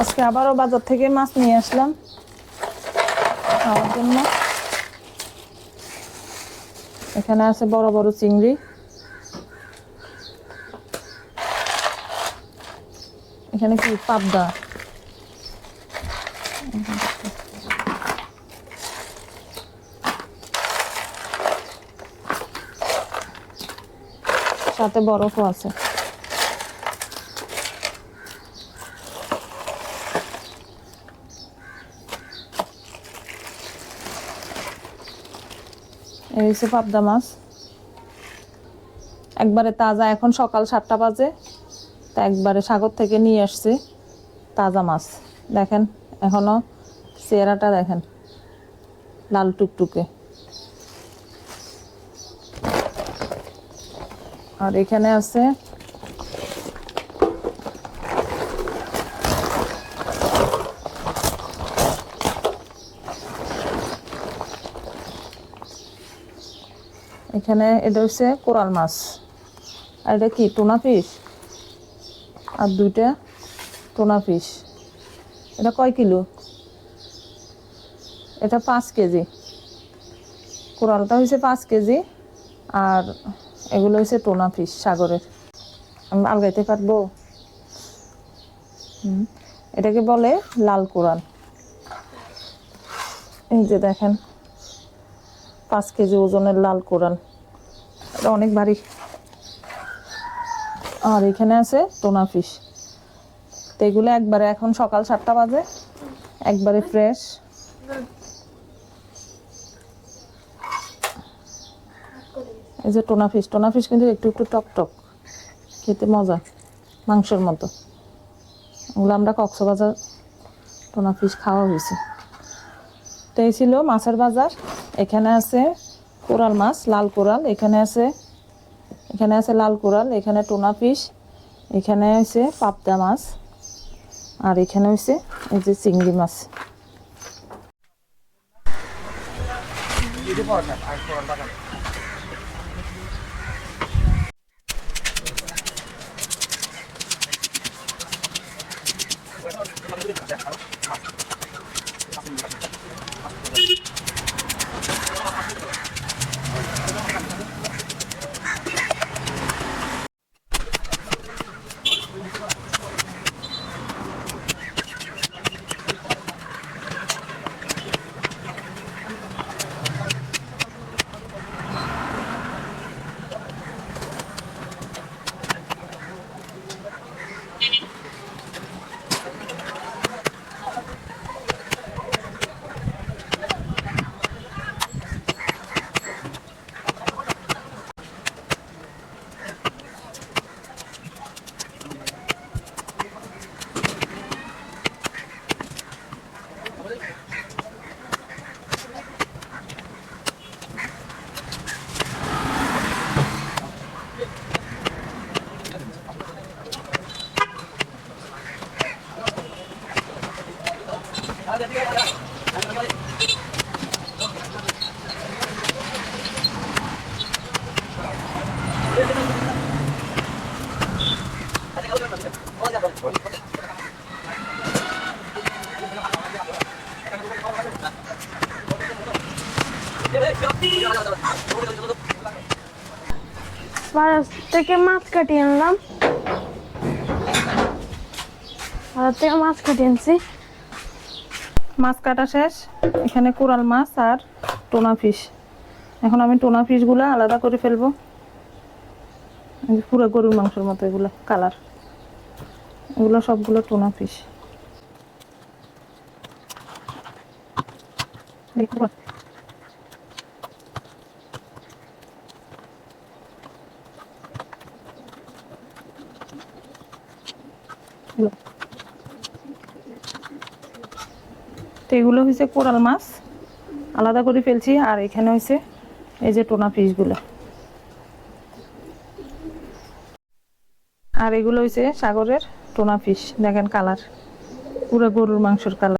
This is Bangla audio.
আজকে আবারও বাজার থেকে মাছ নিয়ে আসলাম খাওয়ার জন্য। এখানে আছে বড় বড় চিংড়ি, এখানে কি পাবদা, সাথে বরফও আছে। এই হচ্ছে পাবদা মাছ, একবারে তাজা। এখন সকাল 7টা বাজে, তা একবারে সাগর থেকে নিয়ে আসছে তাজা মাছ। দেখেন এখনো চেহারাটা দেখেন, লাল টুকটুকে। আর এখানে আছে এটা হচ্ছে কোরাল মাছ, আর এটা কি টুনা ফিশ, আর 2টা টুনা ফিশ। এটা কয় কিলো? এটা 5 কেজি। কোরালটা হয়েছে 5 কেজি, আর এগুলো হচ্ছে টুনা ফিশ সাগরের। আমি আলগাইতে পারবো। এটাকে বলে লাল কোরাল। এই যে দেখেন 5 কেজি ওজনের লাল কোরাল, এটা অনেক ভারী। আর এখানে আছে টুনা ফিশ। তো এগুলো একবারে এখন সকাল 7টা বাজে, একবারে ফ্রেশ। এই যে টুনা ফিশ কিন্তু একটু একটু টক টক, খেতে মজা, মাংসের মতো। ওগুলো আমরা কক্সবাজার টুনা ফিশ খাওয়া হয়েছে। তো এই ছিল মাছের বাজার। এখানে আছে কোরাল মাছ, লাল কোরাল। এখানে আছে লাল কোরাল, এখানে টুনা ফিশ, এখানে হচ্ছে পাবদা মাছ, আর এখানে হচ্ছে এই যে চিংড়ি মাছ। বাজার থেকে মাছ কাটিয়ে আনলাম, মাছ কাটা শেষ। এখানে কোরাল মাছ আর টুনা ফিশ। এখন আমি টুনা ফিশগুলো আলাদা করে ফেলবো। পুরো গরুর মাংসের মতো এগুলো কালার, এগুলো সবগুলো টুনা ফিশ। তো এগুলো হয়েছে কোরাল মাছ, আলাদা করে ফেলছি। আর এখানে হয়েছে এই যে টুনা ফিশগুলো, আর এগুলো হয়েছে সাগরের টুনা ফিশ। দেখেন কালার, পুরো গরুর মাংসের কালার।